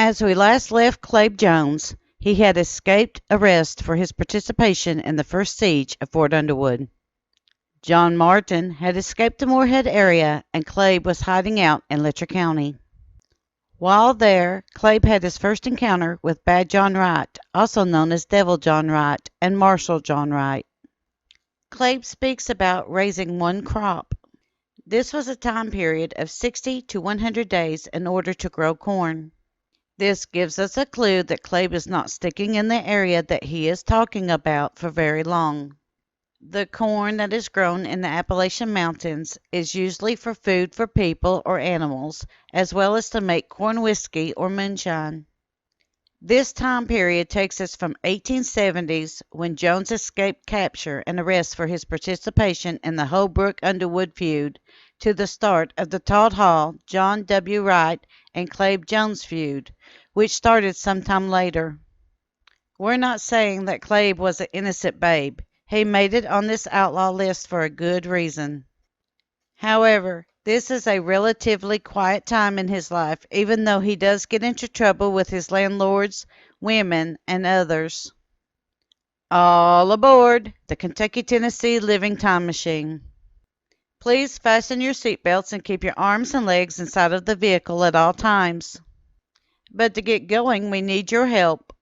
As we last left Claib Jones, he had escaped arrest for his participation in the first siege of Fort Underwood. John Martin had escaped the Moorhead area, and Claib was hiding out in Letcher County. While there, Claib had his first encounter with Bad John Wright, also known as Devil John Wright, and Marshal John Wright. Claib speaks about raising one crop. This was a time period of 60 to 100 days in order to grow corn. This gives us a clue that Claib is not sticking in the area that he is talking about for very long. The corn that is grown in the Appalachian Mountains is usually for food for people or animals, as well as to make corn whiskey or moonshine. This time period takes us from 1870s, when Jones escaped capture and arrest for his participation in the Holbrook Underwood Feud, to the start of the Talt Hall, John W. Wright, and Claib Jones Feud, which started sometime later. We're not saying that Claib was an innocent babe. He made it on this outlaw list for a good reason. However, this is a relatively quiet time in his life, even though he does get into trouble with his landlords, women, and others. All aboard the Kentucky-Tennessee Living Time Machine. Please fasten your seatbelts and keep your arms and legs inside of the vehicle at all times. But to get going, we need your help.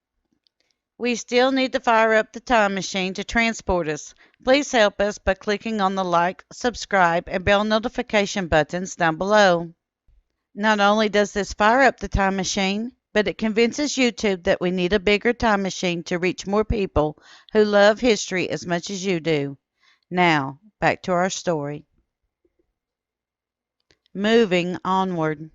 We still need to fire up the time machine to transport us. Please help us by clicking on the like, subscribe, and bell notification buttons down below. Not only does this fire up the time machine, but it convinces YouTube that we need a bigger time machine to reach more people who love history as much as you do. Now, back to our story. Moving onward.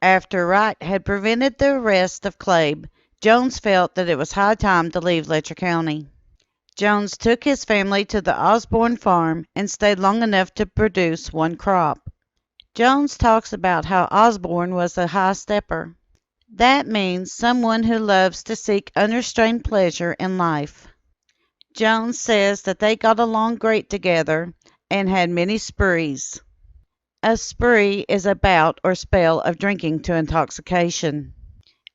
After Wright had prevented the arrest of Claib, Jones felt that it was high time to leave Letcher County. Jones took his family to the Osborne farm and stayed long enough to produce one crop. Jones talks about how Osborne was a high stepper. That means someone who loves to seek unrestrained pleasure in life. Jones says that they got along great together and had many sprees. A spree is a bout or spell of drinking to intoxication.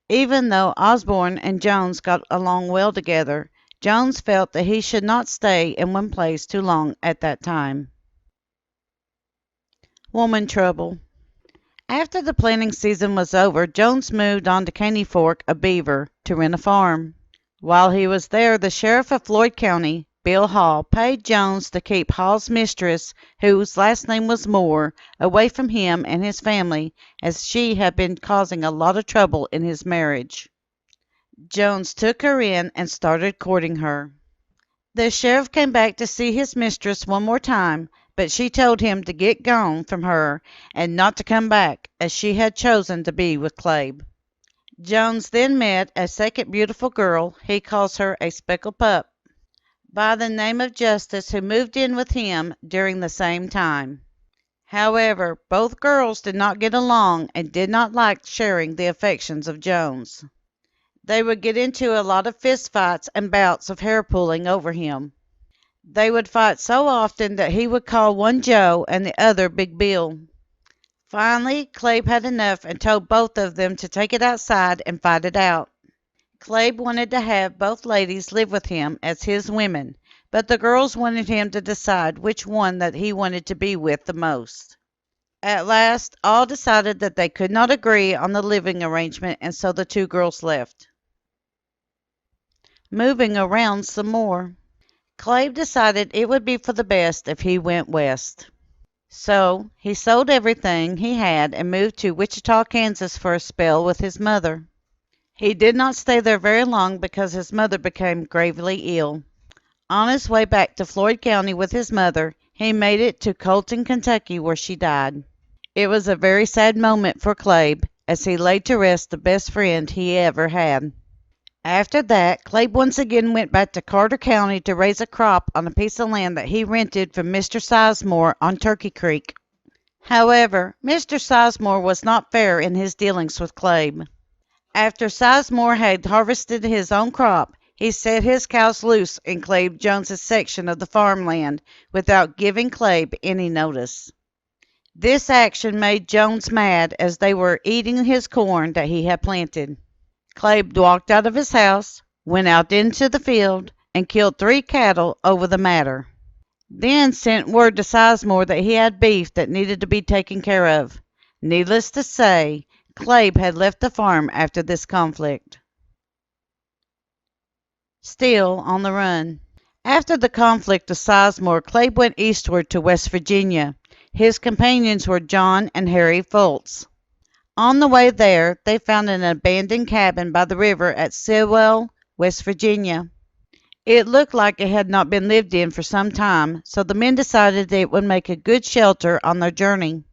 Even though Osborne and Jones got along well together, Jones felt that he should not stay in one place too long at that time. Woman trouble. After the planting season was over, Jones moved on to Caney Fork, a Beaver, to rent a farm. While he was there, the sheriff of Floyd County, Bill Hall, paid Jones to keep Hall's mistress, whose last name was Moore, away from him and his family, as she had been causing a lot of trouble in his marriage. Jones took her in and started courting her. The sheriff came back to see his mistress one more time, but she told him to get gone from her and not to come back, as she had chosen to be with Claib. Jones then met a second beautiful girl, he calls her a speckled pup, by the name of Justice, who moved in with him during the same time. However, both girls did not get along and did not like sharing the affections of Jones. They would get into a lot of fistfights and bouts of hair-pulling over him. They would fight so often that he would call one Joe and the other Big Bill. Finally, Claib had enough and told both of them to take it outside and fight it out. Claib wanted to have both ladies live with him as his women, but the girls wanted him to decide which one that he wanted to be with the most. At last, all decided that they could not agree on the living arrangement, and so the two girls left. Moving around some more. Claib decided it would be for the best if he went west. So, he sold everything he had and moved to Wichita, Kansas for a spell with his mother. He did not stay there very long because his mother became gravely ill. On his way back to Floyd County with his mother, he made it to Colton, Kentucky, where she died. It was a very sad moment for Claib, as he laid to rest the best friend he ever had. After that, Claib once again went back to Carter County to raise a crop on a piece of land that he rented from Mr. Sizemore on Turkey Creek. However, Mr. Sizemore was not fair in his dealings with Claib. After Sizemore had harvested his own crop, he set his cows loose in Claib Jones's section of the farmland without giving Claib any notice. This action made Jones mad, as they were eating his corn that he had planted. Claib walked out of his house, went out into the field, and killed 3 cattle over the matter. Then sent word to Sizemore that he had beef that needed to be taken care of. Needless to say, Claib had left the farm after this conflict. Still on the run. After the conflict with Sizemore, Claib went eastward to West Virginia. His companions were John and Harry Fultz. On the way there, they found an abandoned cabin by the river at Sewell, West Virginia. It looked like it had not been lived in for some time, so the men decided that it would make a good shelter on their journey.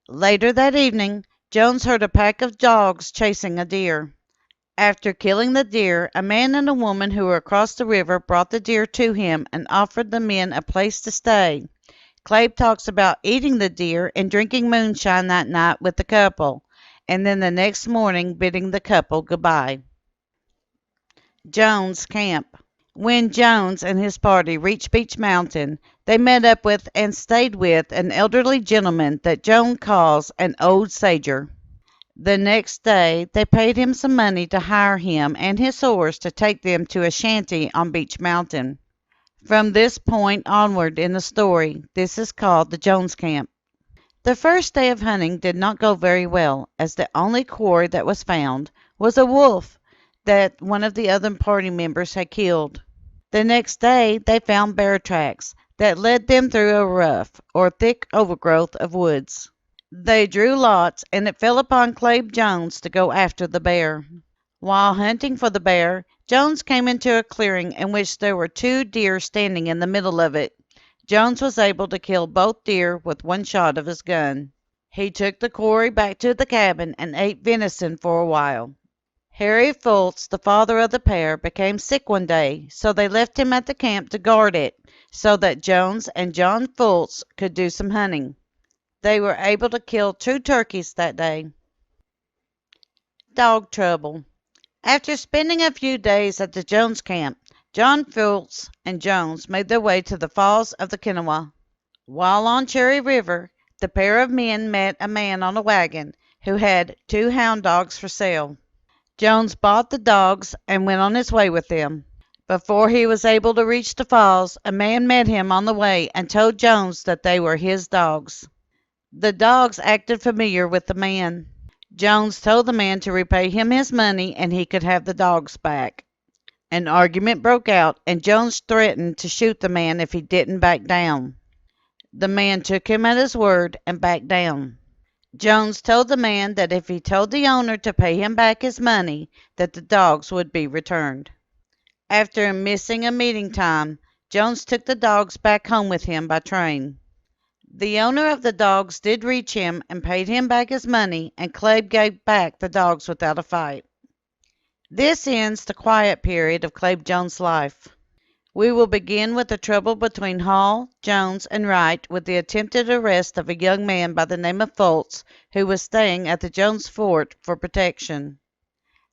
Later that evening, Jones heard a pack of dogs chasing a deer. After killing the deer, a man and a woman who were across the river brought the deer to him and offered the men a place to stay. Claib talks about eating the deer and drinking moonshine that night with the couple, and then the next morning bidding the couple goodbye. Jones Camp. When Jones and his party reached Beech Mountain, they met up with and stayed with an elderly gentleman that Jones calls an old sager. The next day they paid him some money to hire him and his horse to take them to a shanty on Beech Mountain. From this point onward in the story, this is called the Jones Camp. The first day of hunting did not go very well, as the only quarry that was found was a wolf that one of the other party members had killed. The next day they found bear tracks that led them through a rough or thick overgrowth of woods. They drew lots, and it fell upon Claib Jones to go after the bear. While hunting for the bear, Jones came into a clearing in which there were 2 deer standing in the middle of it. Jones was able to kill both deer with one shot of his gun. He took the quarry back to the cabin and ate venison for a while. Harry Fultz, the father of the pair, became sick one day, so they left him at the camp to guard it, so that Jones and John Fultz could do some hunting. They were able to kill 2 turkeys that day. Dog trouble. After spending a few days at the Jones camp, John Fultz and Jones made their way to the Falls of the Kanawha. While on Cherry River, the pair of men met a man on a wagon who had 2 hound dogs for sale. Jones bought the dogs and went on his way with them. Before he was able to reach the falls, a man met him on the way and told Jones that they were his dogs. The dogs acted familiar with the man. Jones told the man to repay him his money and he could have the dogs back. An argument broke out and Jones threatened to shoot the man if he didn't back down. The man took him at his word and backed down. Jones told the man that if he told the owner to pay him back his money, that the dogs would be returned. After missing a meeting time, Jones took the dogs back home with him by train. The owner of the dogs did reach him and paid him back his money, and Claib gave back the dogs without a fight. This ends the quiet period of Claib Jones' life. We will begin with the trouble between Hall, Jones, and Wright with the attempted arrest of a young man by the name of Fultz, who was staying at the Jones Fort for protection.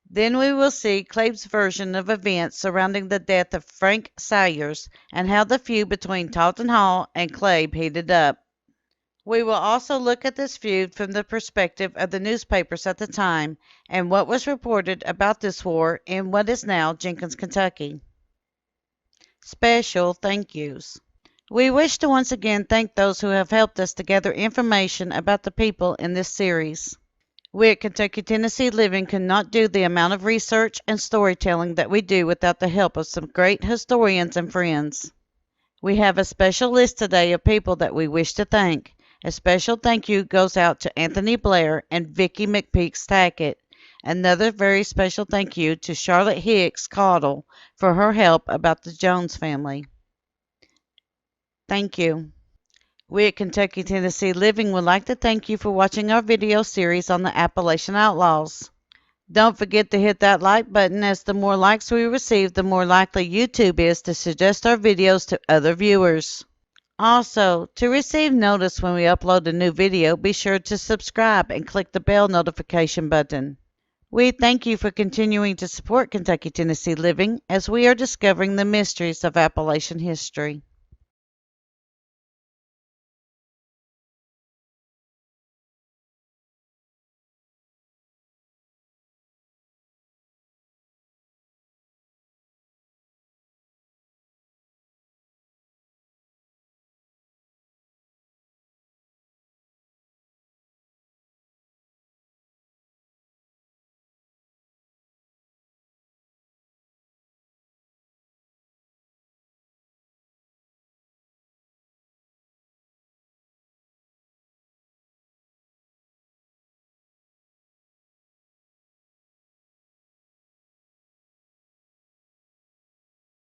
Then we will see Claib's version of events surrounding the death of Frank Sayers and how the feud between Talt Hall and Claib heated up. We will also look at this feud from the perspective of the newspapers at the time and what was reported about this war in what is now Jenkins, Kentucky. Special thank yous. We wish to once again thank those who have helped us to gather information about the people in this series. We at Kentucky, Tennessee Living could not do the amount of research and storytelling that we do without the help of some great historians and friends. We have a special list today of people that we wish to thank. A special thank you goes out to Anthony Blair and Vicki McPeaks Tackett. Another very special thank you to Charlotte Hicks Caudle for her help about the Jones family. Thank you. We at Kentucky, Tennessee Living would like to thank you for watching our video series on the Appalachian Outlaws. Don't forget to hit that like button, as the more likes we receive, the more likely YouTube is to suggest our videos to other viewers. Also, to receive notice when we upload a new video, be sure to subscribe and click the bell notification button. We thank you for continuing to support Kentucky, Tennessee Living as we are discovering the mysteries of Appalachian history.